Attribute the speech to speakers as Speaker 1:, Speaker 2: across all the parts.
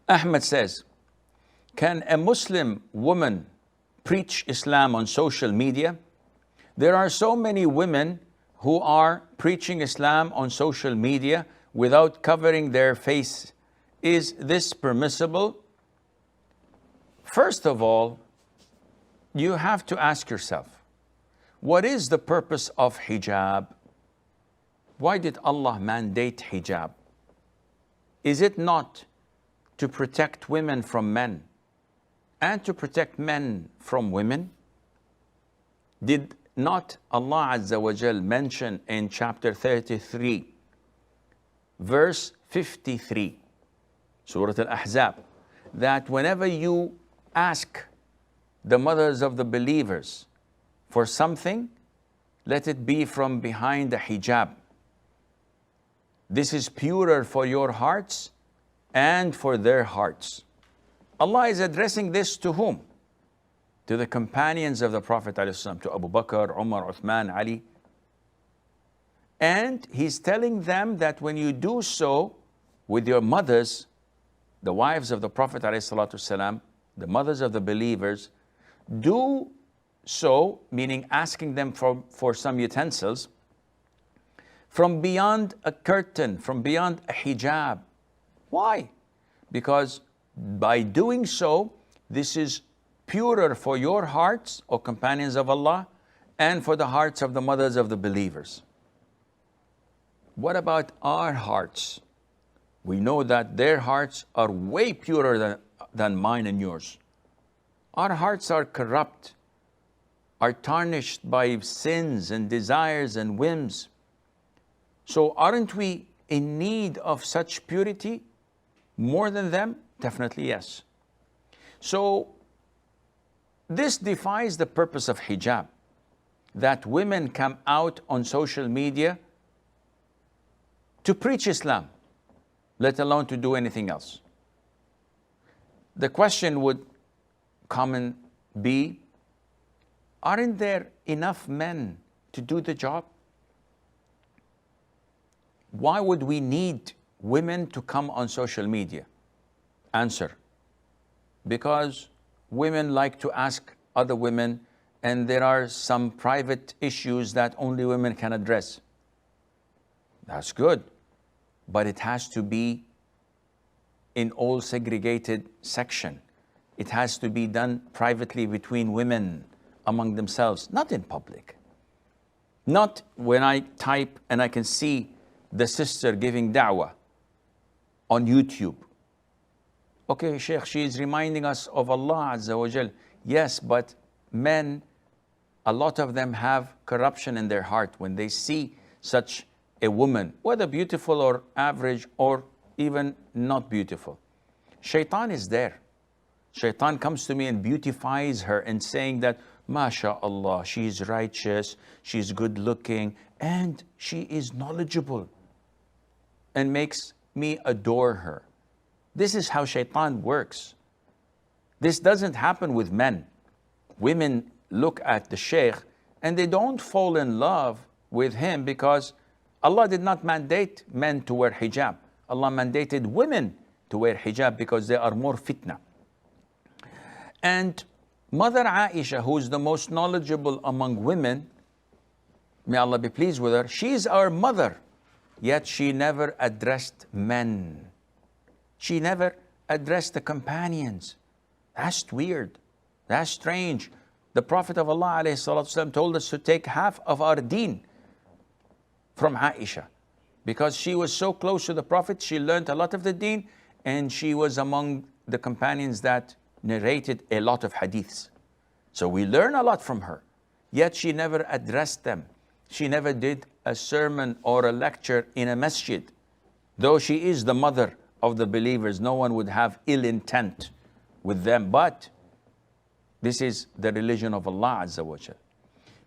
Speaker 1: Ahmed says, can a Muslim woman preach Islam on social media? There are so many women who are preaching Islam on social media without covering their face. Is this permissible? First of all, you have to ask yourself, what is the purpose of hijab? Why did Allah mandate hijab? Is it not to protect women from men and to protect men from women? Did not Allah Azza wa Jal mention in chapter 33, verse 53, Surah Al-Ahzab, that whenever you ask the mothers of the believers for something, let it be from behind the hijab. This is purer for your hearts and for their hearts. Allah is addressing this to whom? To the companions of the Prophet ﷺ, to Abu Bakr, Umar, Uthman, Ali. And He's telling them that when you do so with your mothers, the wives of the Prophet ﷺ, the mothers of the believers, do so, meaning asking them for some utensils, from beyond a curtain, from beyond a hijab. Why? Because by doing so, this is purer for your hearts, O companions of Allah, and for the hearts of the mothers of the believers. What about our hearts? We know that their hearts are way purer than mine and yours. Our hearts are corrupt, are tarnished by sins and desires and whims. So aren't we in need of such purity more than them? Definitely yes. So this defies the purpose of hijab, that women come out on social media to preach Islam, let alone to do anything else. The question would come be, aren't there enough men to do the job? Why would we need women to come on social media? Answer, because women like to ask other women, and there are some private issues that only women can address. That's good, but it has to be in all segregated section. It has to be done privately between women among themselves, not in public. Not when I type and I can see the sister giving da'wah on YouTube. Okay, Sheikh, she is reminding us of Allah Azza wa Jal. Yes, but men, a lot of them have corruption in their heart when they see such a woman, whether beautiful or average or even not beautiful. Shaitan is there. Shaitan comes to me and beautifies her and saying that, MashaAllah, she is righteous, she's good looking, and she is knowledgeable, and makes me adore her. This is how Shaitan works. This doesn't happen with men. Women look at the Shaykh and they don't fall in love with him because Allah did not mandate men to wear hijab. Allah mandated women to wear hijab because they are more fitna. And Mother Aisha, who is the most knowledgeable among women, may Allah be pleased with her, she is our mother, yet she never addressed men. She never addressed the companions. That's weird. That's strange. The Prophet of Allah ﷺ told us to take half of our deen from Aisha, because she was so close to the Prophet, she learned a lot of the deen, and she was among the companions that narrated a lot of hadiths. So we learn a lot from her, yet she never addressed them. She never did a sermon or a lecture in a masjid. Though she is the mother of the believers, no one would have ill intent with them, but this is the religion of Allah Azza wa Jal.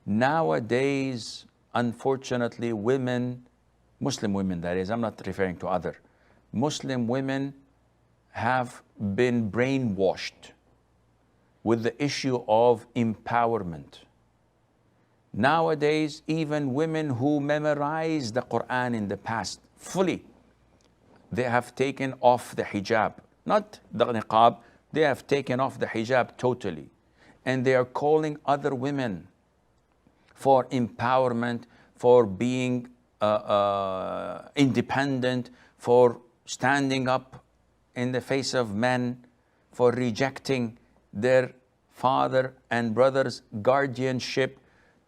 Speaker 1: Nowadays, unfortunately, women, Muslim women that is, I'm not referring to other, Muslim women have been brainwashed with the issue of empowerment. Nowadays, even women who memorized the Quran in the past fully, they have taken off the hijab. not the niqab. They have taken off the hijab totally. And they are calling other women for empowerment, for being independent, for standing up in the face of men, for rejecting their father and brother's guardianship,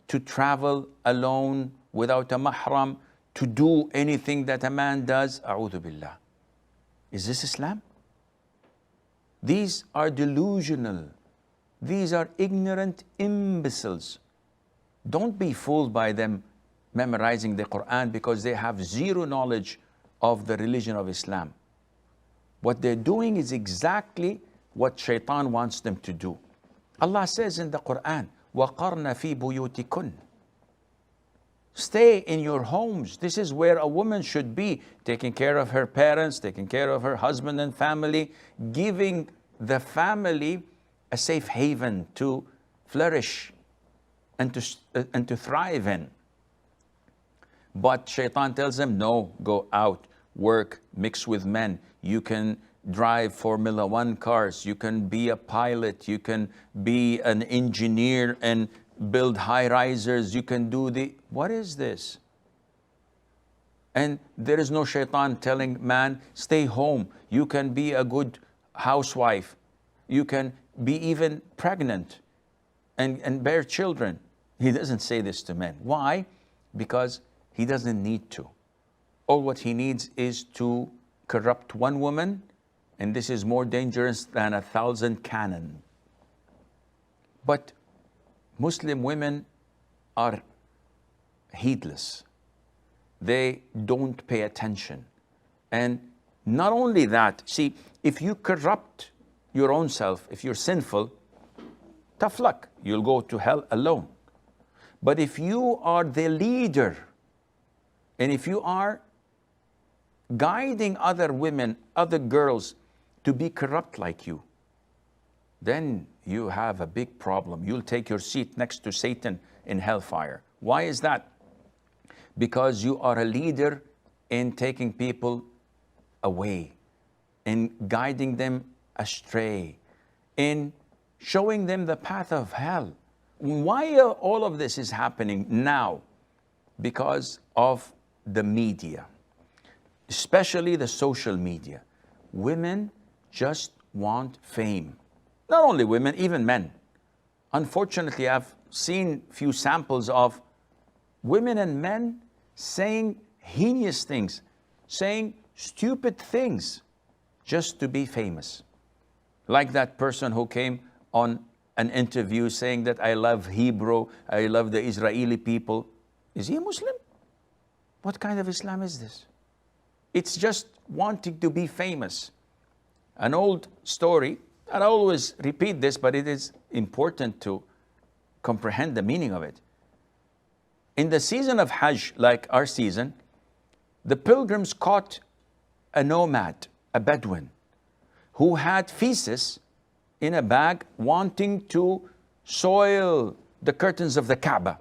Speaker 1: to travel alone without a mahram, to do anything that a man does. A'udhu billah. Is this Islam? These are delusional. These are ignorant imbeciles. Don't be fooled by them memorizing the Quran, because they have zero knowledge of the religion of Islam. What they're doing is exactly what shaitan wants them to do. Allah says in the Quran, وَقَرْنَ فِي بُيُوتِكُنْ. Stay in your homes. This is where a woman should be, taking care of her parents, taking care of her husband and family, giving the family a safe haven to flourish and to thrive in. But shaitan tells them, no, go out, work, mix with men. You can drive Formula One cars. You can be a pilot. You can be an engineer and build high-risers. You can do what is this? And there is no shaitan telling man, stay home. You can be a good housewife. You can be even pregnant and bear children. He doesn't say this to men. Why? Because he doesn't need to. All what he needs is to corrupt one woman, and this is more dangerous than 1,000 cannon. But Muslim women are heedless. They don't pay attention. And not only that, see, if you corrupt your own self, if you're sinful, tough luck, you'll go to hell alone. But if you are the leader, and if you are guiding other women, other girls to be corrupt like you, then you have a big problem. You'll take your seat next to Satan in hellfire. Why is that? Because you are a leader in taking people away, in guiding them astray, in showing them the path of hell. Why all of this is happening now? Because of the media, especially the social media. Women just want fame. Not only women, even men. Unfortunately, I've seen few samples of women and men saying heinous things, saying stupid things just to be famous. Like that person who came on an interview saying that I love Hebrew, I love the Israeli people. Is he a Muslim? What kind of Islam is this? It's just wanting to be famous. An old story, and I always repeat this, but it is important to comprehend the meaning of it. In the season of Hajj, like our season, the pilgrims caught a nomad, a Bedouin, who had feces in a bag wanting to soil the curtains of the Kaaba.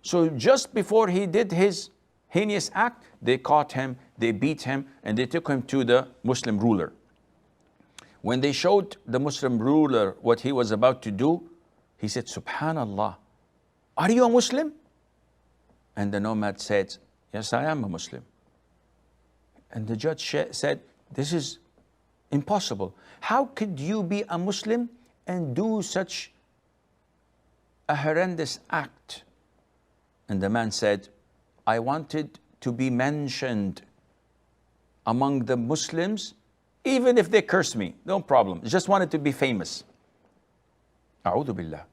Speaker 1: So just before he did his heinous act, they caught him, they beat him, and they took him to the Muslim ruler. When they showed the Muslim ruler what he was about to do, he said, Subhanallah, are you a Muslim? And the nomad said, yes, I am a Muslim. And the judge said, this is impossible. How could you be a Muslim and do such a horrendous act? And the man said, I wanted to be mentioned among the Muslims, even if they curse me, no problem. Just wanted to be famous. A'udhu billah.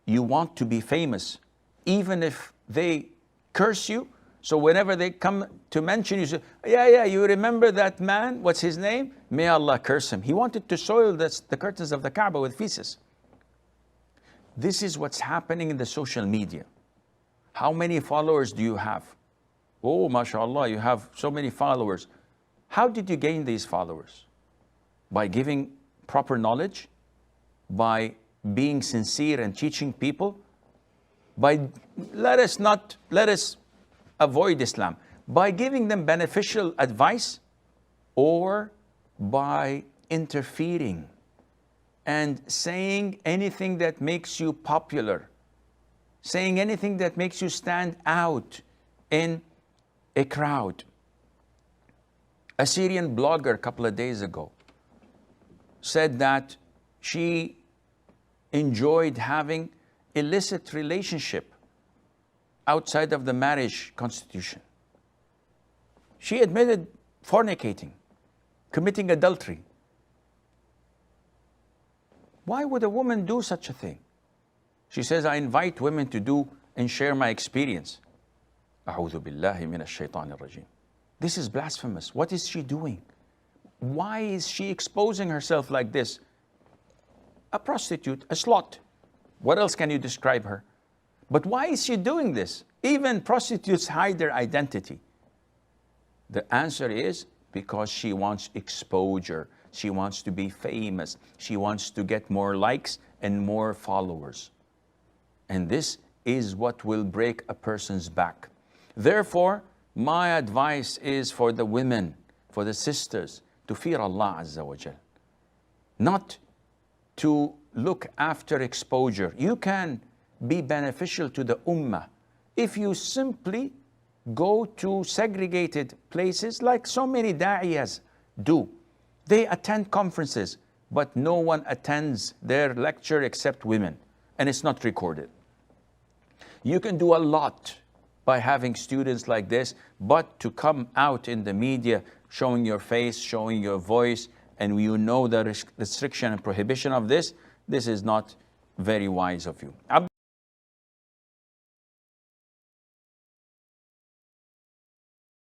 Speaker 1: You want to be famous, even if they curse you. So whenever they come to mention you, say, yeah, you remember that man? What's his name? May Allah curse him. He wanted to soil the curtains of the Kaaba with feces. This is what's happening in the social media. How many followers do you have? Oh, mashallah, you have so many followers. How did you gain these followers? By giving proper knowledge? By being sincere and teaching people? Let us avoid Islam. By giving them beneficial advice? Or by interfering and saying anything that makes you popular, saying anything that makes you stand out in a crowd. A Syrian blogger a couple of days ago said that she enjoyed having illicit relationship outside of the marriage constitution. She admitted fornicating, committing adultery. Why would a woman do such a thing? She says, I invite women to do and share my experience. أعوذ بالله من الشيطان الرجيم. This is blasphemous. What is she doing? Why is she exposing herself like this? A prostitute, a slut. What else can you describe her? But why is she doing this? Even prostitutes hide their identity. The answer is because she wants exposure. She wants to be famous. She wants to get more likes and more followers. And this is what will break a person's back. Therefore, my advice is for the women, for the sisters, to fear Allah Azza wa Jal. Not to look after exposure. You can be beneficial to the ummah if you simply go to segregated places like so many da'iyas do. They attend conferences, but no one attends their lecture except women, and it's not recorded. You can do a lot by having students like this, but to come out in the media showing your face, showing your voice, and you know the restriction and prohibition of this, this is not very wise of you.